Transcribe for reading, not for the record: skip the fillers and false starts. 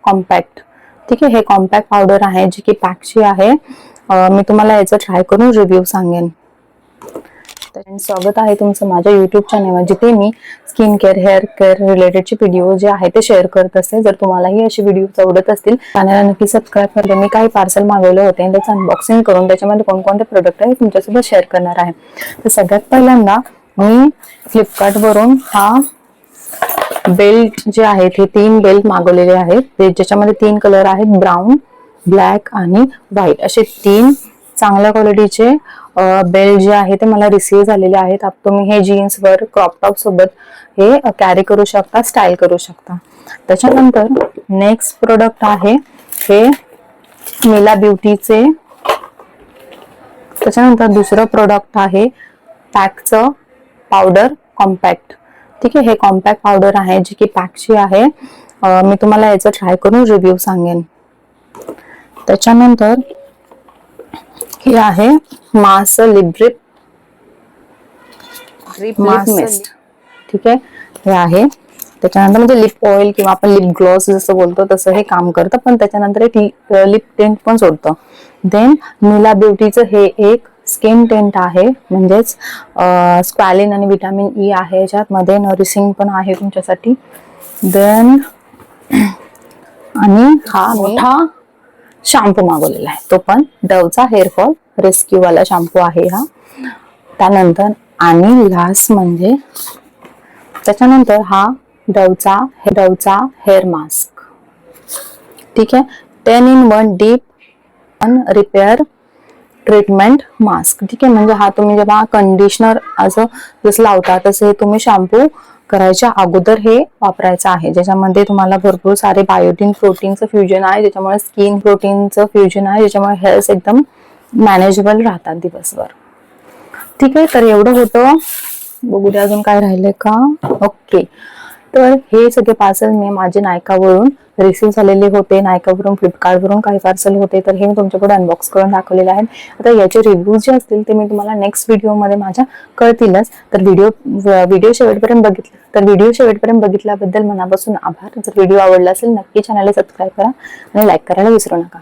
Compact. ठीक आहे, हे कॉम्पॅक्ट पावडर आहे जी की पॅकची आहे. मी तुम्हाला याचं ट्राय करून रिव्ह्यू सांगेन. तर स्वागत आहे तुमचं माझ्या युट्यूब चॅनलवर, जिथे मी स्किन केअर, हेअर केअर रिलेटेडचे व्हिडिओ जे आहे ते शेअर करत असते. जर तुम्हालाही अशी व्हिडिओ आवडत असतील चॅनलला नक्की सबस्क्राईब करा. मी काही पार्सल मागवले होते आणि त्याचं अनबॉक्सिंग करून त्याच्यामध्ये कोणकोणते प्रोडक्ट आहे तुमच्यासोबत शेअर करणार आहे. तर सगळ्यात पहिल्यांदा मी फ्लिपकार्ट वरून हा बेल्ट जे आहेत हे 3 बेल्ट मागवलेले आहेत, ज्याच्यामध्ये 3 कलर आहेत, ब्राऊन, ब्लॅक आणि व्हाईट. असे 3 चांगल्या क्वालिटीचे बेल्ट जे आहे ते मला रिसीव्ह झालेले आहेत. तुम्ही हे जीन्स वर क्रॉप टॉप सोबत हे कॅरी करू शकता, स्टाईल करू शकता. त्याच्यानंतर नेक्स्ट प्रोडक्ट आहे हे मिला ब्युटीचे. त्याच्यानंतर दुसरं प्रोडक्ट आहे पॅकचं पावडर कॉम्पॅक्ट. ठीक आहे, हे कॉम्पॅक्ट पावडर आहे जी की पॅकची आहे. मी तुम्हाला याचं ट्राय करून रिव्ह्यू सांगेन. त्याच्यानंतर हे आहे मास लिप मिस्ट. ठीक आहे, हे आहे. त्याच्यानंतर म्हणजे लिप ऑइल किंवा आपण लिप ग्लॉस जसं बोलतो तसं हे काम करतं, पण त्याच्यानंतर एक लिप टिंट पण सोडतं. देन मिला ब्युटीचं हे एक स्किन टिंट आहे, म्हणजेच स्क्वॅलिन आणि विटामिन ई आहे याच्यात, मध्ये नरिशिंग पण आहे तुमच्यासाठी. देन आणि हा मोठा शॅम्पू मागवलेला आहे, तो पण डवचा हेअरफॉल रेस्क्यू वाला शॅम्पू आहे हा. त्यानंतर आणि लास्ट म्हणजे त्याच्यानंतर हा डवचा हेअर मास्क. ठीक आहे, 10 in 1 deep repair treatment mask. ठीक आहे, म्हणजे हा तुम्ही जेव्हा कंडिशनर असं जसं लावता तसं हे तुम्ही शॅम्पू करायच्या अगोदर हे वापरायचं आहे, ज्याच्यामध्ये तुम्हाला भरपूर सारे बायोटिन प्रोटीनचं फ्युजन आहे, ज्याच्यामुळे स्किन प्रोटीनचं फ्युजन आहे, ज्याच्यामुळे हेअर्स एकदम मॅनेजेबल राहतात दिवसभर. ठीक आहे, तर एवढं होतं. बघू द्या अजून काय राहिलंय का. ओके, तर हे सगळे पार्सल मी माझे नायकावरून रिसीव्ह झालेले होते. नायकावरून, फ्लिपकार्टवरून काही पार्सल होते, तर हे मी तुमच्याकडे अनबॉक्स करून दाखवलेले आहेत. आता याचे रिव्ह्यूज जे असतील ते मी तुम्हाला नेक्स्ट व्हिडिओमध्ये माझ्या कळतीलच. तर व्हिडिओ शेवटपर्यंत बघितल्याबद्दल मनापासून आभार. जर व्हिडिओ आवडला असेल नक्की चॅनलला सबस्क्राईब करा आणि लाईक करायला विसरू नका.